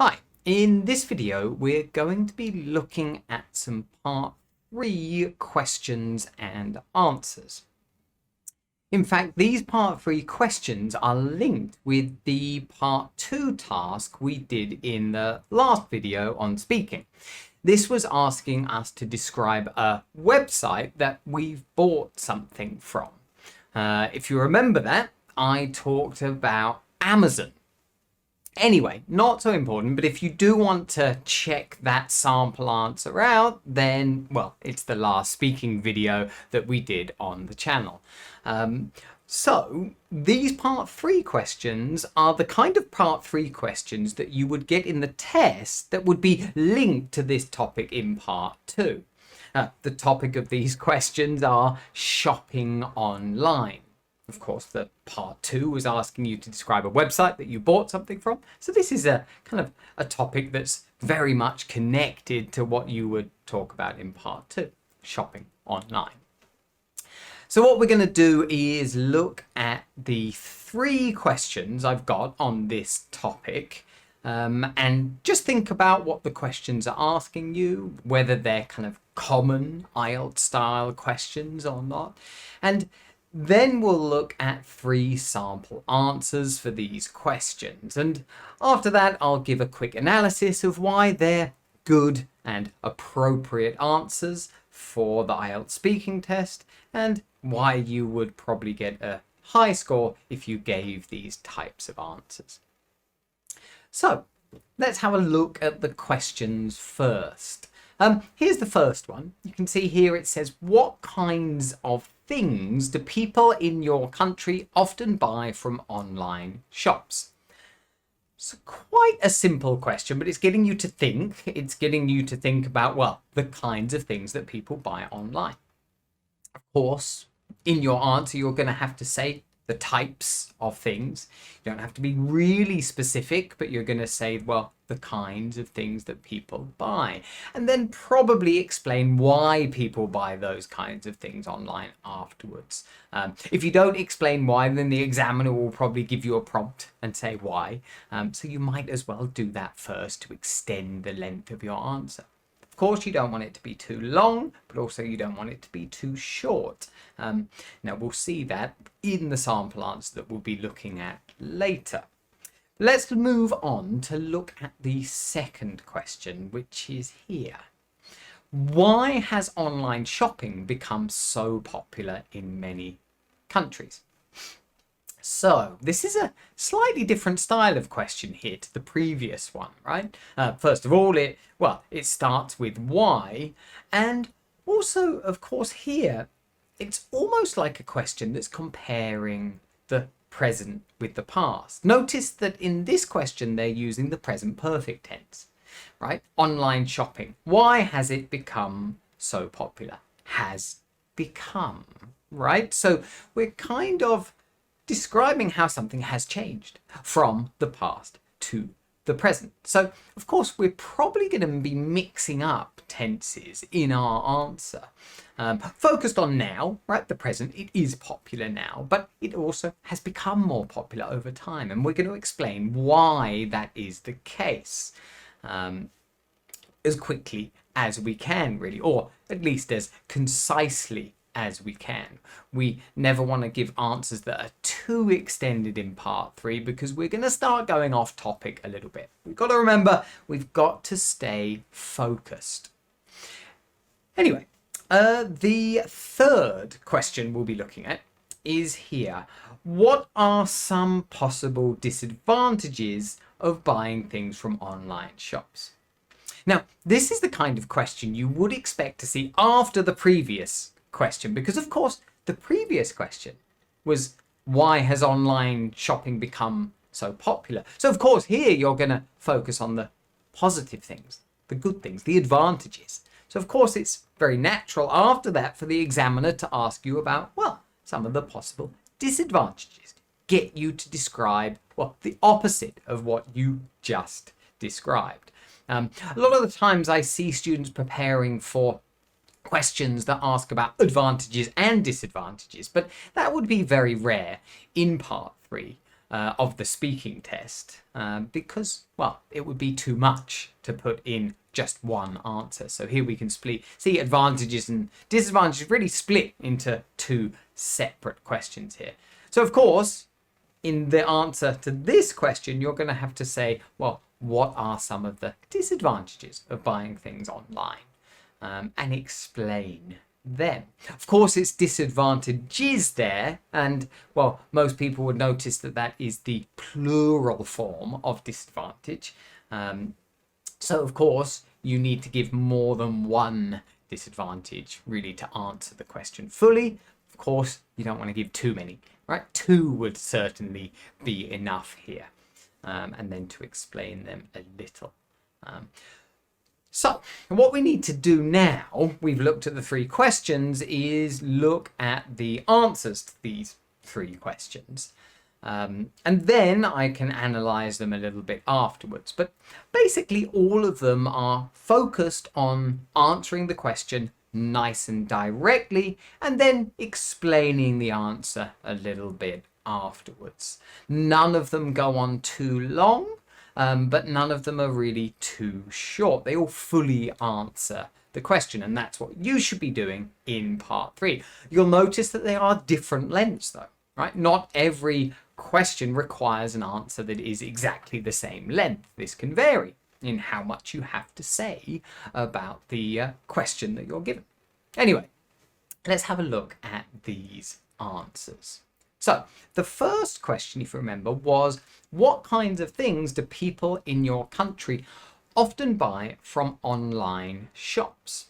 Hi, in this video we're going to be looking at some part 3 questions and answers. In fact, these part 3 questions are linked with the part 2 task we did in the last video on speaking. This was asking us to describe a website that we've bought something from. If you remember that, I talked about Amazon. Anyway, not so important, but if you do want to check that sample answer out, then, well, it's the last speaking video that we did on the channel. So these part 3 questions are the kind of part 3 questions that you would get in the test that would be linked to this topic in part 2. The topic of these questions are shopping online. Of course, the part 2 was asking you to describe a website that you bought something from. So this is a kind of a topic that's very much connected to what you would talk about in part 2, shopping online. So what we're going to do is look at the 3 questions I've got on this topic and just think about what the questions are asking you, whether they're kind of common IELTS style questions or not. And then we'll look at 3 sample answers for these questions. And after that, I'll give a quick analysis of why they're good and appropriate answers for the IELTS speaking test and why you would probably get a high score if you gave these types of answers. So let's have a look at the questions first. Here's the first one. You can see here it says, what kinds of things do people in your country often buy from online shops? So quite a simple question, but it's getting you to think. It's getting you to think about, well, the kinds of things that people buy online. Of course, in your answer, you're going to have to say the types of things. You don't have to be really specific, but you're going to say, well, the kinds of things that people buy, and then probably explain why people buy those kinds of things online afterwards. If you don't explain why, then the examiner will probably give you a prompt and say why. So you might as well do that first to extend the length of your answer. Of course, you don't want it to be too long, but also you don't want it to be too short. Now we'll see that in the sample answer that we'll be looking at later. Let's move on to look at the second question, which is here. Why has online shopping become so popular in many countries? So this is a slightly different style of question here to the previous one, right? First of all, it starts with why, and also, of course, here, it's almost like a question that's comparing the present with the past. Notice that in this question, they're using the present perfect tense, right? Online shopping. Why has it become so popular? Has become, right? So we're kind of describing how something has changed from the past to the present. So, of course, we're probably going to be mixing up tenses in our answer. Focused on now, right? The present, it is popular now, but it also has become more popular over time. And we're going to explain why that is the case as quickly as we can, really, or at least as concisely as we can. We never want to give answers that are too extended in part 3 because we're going to start going off topic a little bit. We've got to remember, we've got to stay focused. Anyway, the third question we'll be looking at is here. What are some possible disadvantages of buying things from online shops? Now, this is the kind of question you would expect to see after the previous question, because of course the previous question was, why has online shopping become so popular? So of course here you're going to focus on the positive things, the good things, the advantages. So of course it's very natural after that for the examiner to ask you about, well, some of the possible disadvantages, get you to describe, well, the opposite of what you just described. A lot of the times I see students preparing for questions that ask about advantages and disadvantages, but that would be very rare in part 3. of the speaking test because, well, it would be too much to put in just one answer. So here we can see advantages and disadvantages really split into two separate questions here. So of course, in the answer to this question, you're going to have to say, well, what are some of the disadvantages of buying things online? And explain them. Of course, it's disadvantages there, and well, most people would notice that that is the plural form of disadvantage. So of course, you need to give more than one disadvantage really to answer the question fully. Of course, you don't want to give too many, right? Two would certainly be enough here. And then to explain them a little. So what we need to do now, we've looked at the three questions, is look at the answers to these three questions. And then I can analyze them a little bit afterwards. But basically all of them are focused on answering the question nice and directly and then explaining the answer a little bit afterwards. None of them go on too long, but none of them are really too short. They all fully answer the question, and that's what you should be doing in part 3. You'll notice that they are different lengths though, right? Not every question requires an answer that is exactly the same length. This can vary in how much you have to say about the question that you're given. Anyway, let's have a look at these answers. So the first question, if you remember, was what kinds of things do people in your country often buy from online shops?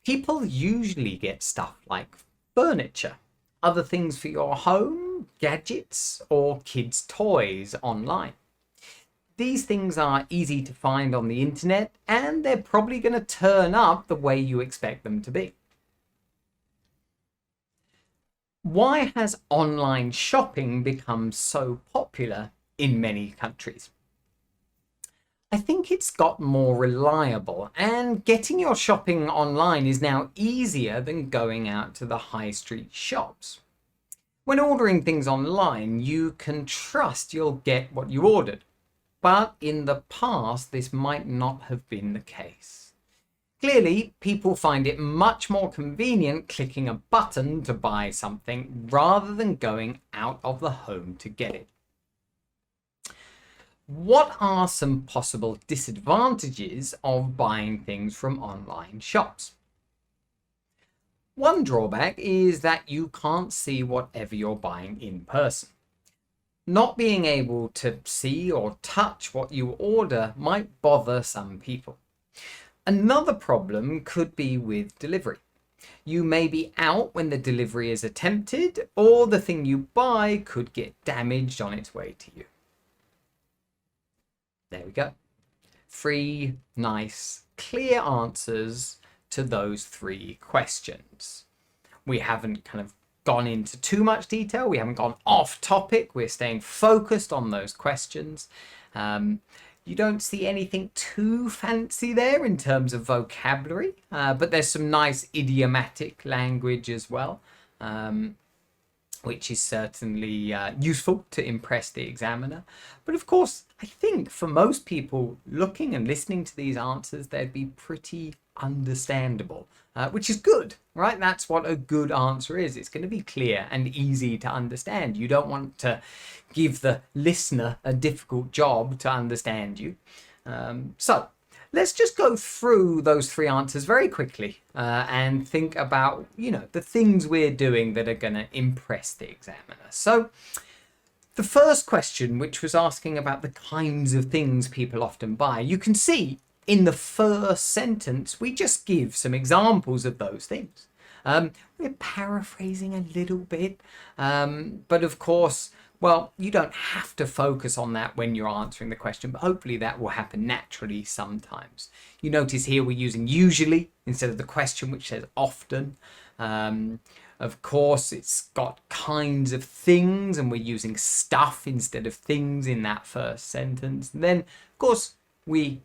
People usually get stuff like furniture, other things for your home, gadgets, or kids' toys online. These things are easy to find on the internet, and they're probably going to turn up the way you expect them to be. Why has online shopping become so popular in many countries? I think it's got more reliable, and getting your shopping online is now easier than going out to the high street shops. When ordering things online, you can trust you'll get what you ordered, but in the past, this might not have been the case. Clearly, people find it much more convenient clicking a button to buy something rather than going out of the home to get it. What are some possible disadvantages of buying things from online shops? One drawback is that you can't see whatever you're buying in person. Not being able to see or touch what you order might bother some people. Another problem could be with delivery. You may be out when the delivery is attempted, or the thing you buy could get damaged on its way to you. There we go. 3 nice, clear answers to those 3 questions. We haven't kind of gone into too much detail. We haven't gone off topic. We're staying focused on those questions. You don't see anything too fancy there in terms of vocabulary, but there's some nice idiomatic language as well, which is certainly useful to impress the examiner. But of course, I think for most people looking and listening to these answers, they'd be pretty understandable, which is good, right? That's what a good answer is. It's going to be clear and easy to understand. You don't want to give the listener a difficult job to understand you. So let's just go through those 3 answers very quickly and think about, the things we're doing that are going to impress the examiner. So the first question, which was asking about the kinds of things people often buy, you can see in the first sentence, we just give some examples of those things. We're paraphrasing a little bit, but of course, well, you don't have to focus on that when you're answering the question, but hopefully that will happen naturally sometimes. You notice here we're using usually instead of the question, which says often. Of course, it's got kinds of things, and we're using stuff instead of things in that first sentence. And then, of course, we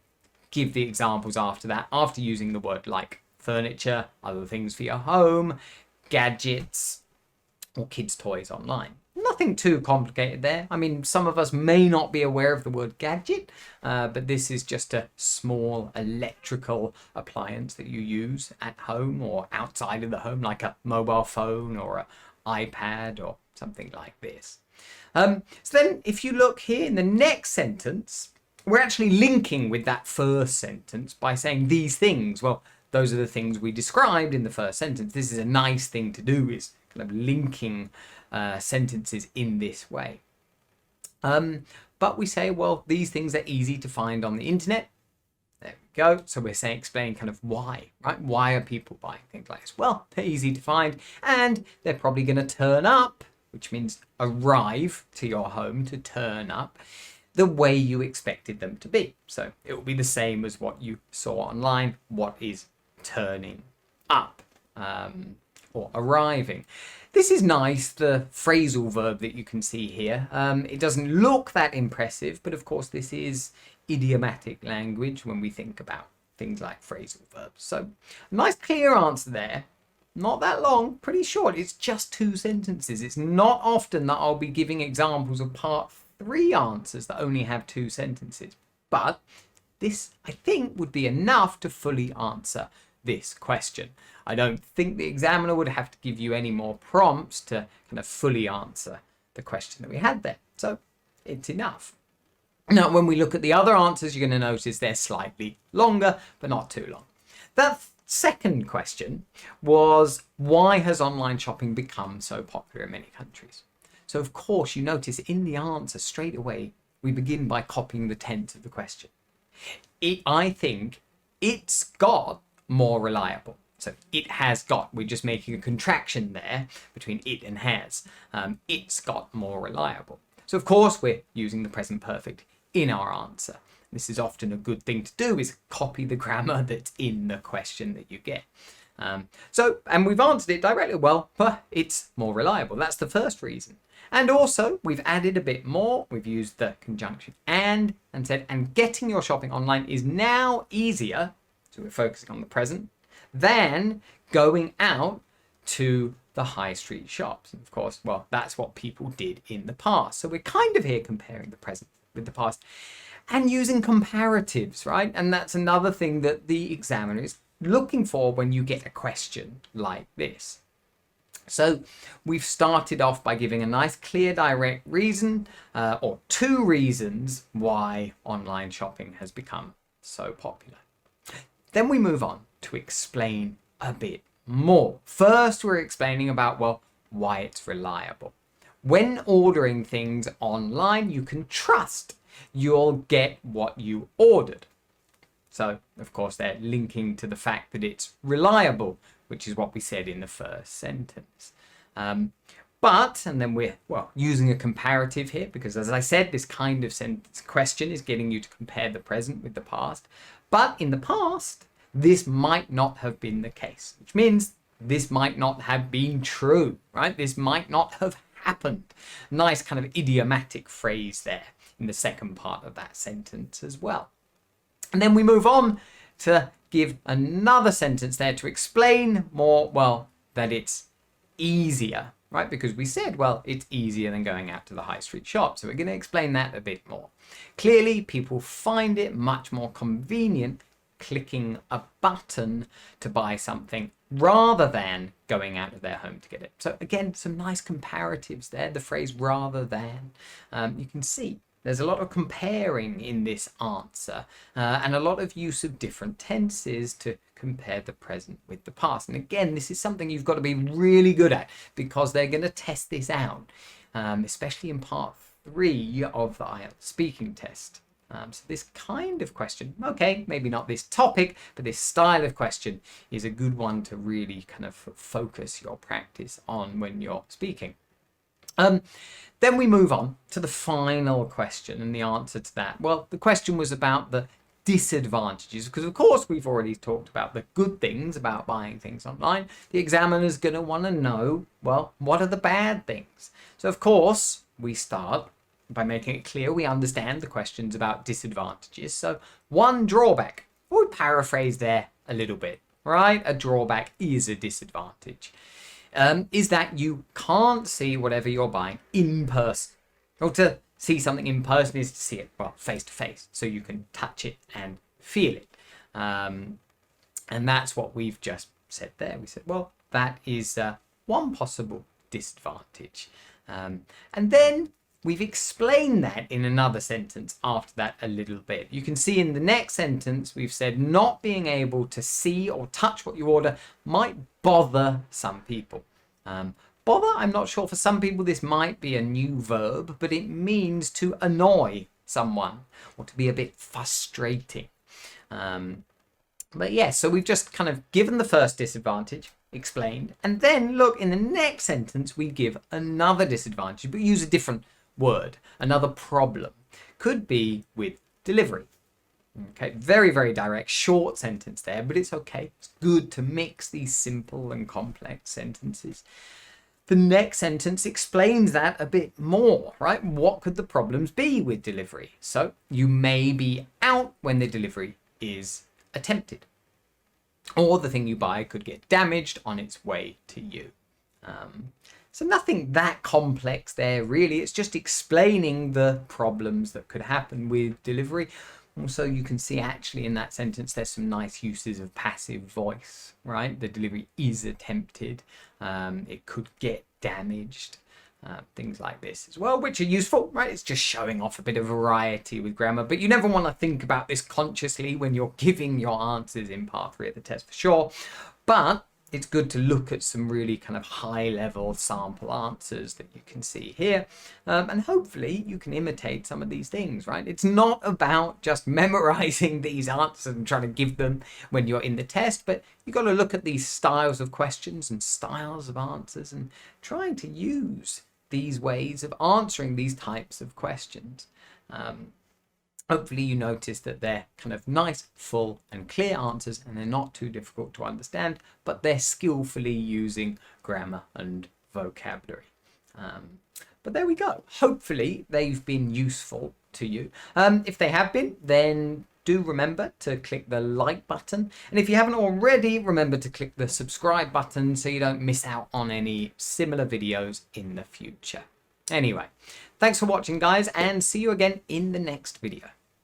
give the examples after that, after using the word like furniture, other things for your home, gadgets, or kids' toys online. nothing too complicated there. I mean, some of us may not be aware of the word gadget, but this is just a small electrical appliance that you use at home or outside of the home, like a mobile phone or an iPad or something like this. So then if you look here in the next sentence, we're actually linking with that first sentence by saying these things. Well, those are the things we described in the first sentence. This is a nice thing to do, is kind of linking sentences in this way. But we say, well, these things are easy to find on the internet. There we go. So we're saying, explaining kind of why, right? Why are people buying things like this? Well, they're easy to find and they're probably going to turn up, which means arrive to your home, to turn up the way you expected them to be. So it will be the same as what you saw online. What is turning up or arriving? This is nice, the phrasal verb that you can see here. It doesn't look that impressive, but of course this is idiomatic language when we think about things like phrasal verbs. So a nice clear answer there. Not that long, pretty short. It's just 2 sentences. It's not often that I'll be giving examples of part 3 answers that only have 2 sentences. But this, I think, would be enough to fully answer this question. I don't think the examiner would have to give you any more prompts to kind of fully answer the question that we had there. So it's enough. Now, when we look at the other answers, you're going to notice they're slightly longer, but not too long. That second question was, why has online shopping become so popular in many countries? So, of course, you notice in the answer straight away, we begin by copying the tense of the question. I think it's got more reliable. So it has got, we're just making a contraction there between it and has. It's got more reliable. So of course we're using the present perfect in our answer. This is often a good thing to do, is copy the grammar that's in the question that you get. And we've answered it directly. Well, it's more reliable. That's the first reason. And also we've added a bit more. We've used the conjunction and said, and getting your shopping online is now easier. So we're focusing on the present, than going out to the high street shops. And of course, well, that's what people did in the past. So we're kind of here comparing the present with the past and using comparatives, right? And that's another thing that the examiner is looking for when you get a question like this. So we've started off by giving a nice, clear, direct reason, or 2 reasons why online shopping has become so popular. Then we move on to explain a bit more. First, we're explaining about, well, why it's reliable. When ordering things online, you can trust you'll get what you ordered. So, of course, they're linking to the fact that it's reliable, which is what we said in the first sentence. And then we're, well, using a comparative here, because as I said, this kind of sentence question is getting you to compare the present with the past. But in the past, this might not have been the case, which means this might not have been true, right? This might not have happened. Nice kind of idiomatic phrase there in the second part of that sentence as well. And then we move on to give another sentence there to explain more, well, that it's easier, right? Because we said, well, it's easier than going out to the high street shop. So we're going to explain that a bit more. Clearly, people find it much more convenient clicking a button to buy something rather than going out of their home to get it. So again, some nice comparatives there. The phrase rather than, you can see there's a lot of comparing in this answer and a lot of use of different tenses to compare the present with the past. And again, this is something you've got to be really good at, because they're going to test this out, especially in part 3 of the IELTS speaking test. So this kind of question, okay, maybe not this topic, but this style of question is a good one to really kind of focus your practice on when you're speaking. Then we move on to the final question and the answer to that. Well, the question was about the disadvantages, because of course we've already talked about the good things about buying things online. The examiner's going to want to know, well, what are the bad things? So of course we start by making it clear we understand the questions about disadvantages. So one drawback, I would paraphrase there a little bit, right? A drawback is a disadvantage. is that you can't see whatever you're buying in person. Or to see something in person is to see it, well, face to face, so you can touch it and feel it. And that's what we've just said there. We said, well, that is one possible disadvantage. And then we've explained that in another sentence after that a little bit. You can see in the next sentence, we've said not being able to see or touch what you order might bother some people. Bother, I'm not sure. For some people, this might be a new verb, but it means to annoy someone or to be a bit frustrating. But yeah, so we've just kind of given the first disadvantage, explained, and then look, in the next sentence, we give another disadvantage, but use a different word, another problem. Could be with delivery. Okay, very, very direct, short sentence there, but it's okay. It's good to mix these simple and complex sentences. The next sentence explains that a bit more, right? What could the problems be with delivery? So you may be out when the delivery is attempted, or the thing you buy could get damaged on its way to you. So nothing that complex there, really. It's just explaining the problems that could happen with delivery. Also, you can see actually in that sentence, there's some nice uses of passive voice, right? The delivery is attempted. It could get damaged. Things like this as well, which are useful, right? It's just showing off a bit of variety with grammar, but you never want to think about this consciously when you're giving your answers in part 3 of the test, for sure. But it's good to look at some really kind of high level sample answers that you can see here. And hopefully you can imitate some of these things, right? It's not about just memorizing these answers and trying to give them when you're in the test, but you've got to look at these styles of questions and styles of answers and trying to use these ways of answering these types of questions. Hopefully you notice that they're kind of nice, full and clear answers, and they're not too difficult to understand, but they're skillfully using grammar and vocabulary. But there we go. Hopefully they've been useful to you. If they have been, then do remember to click the like button. And if you haven't already, remember to click the subscribe button so you don't miss out on any similar videos in the future. Anyway, thanks for watching, guys, and see you again in the next video.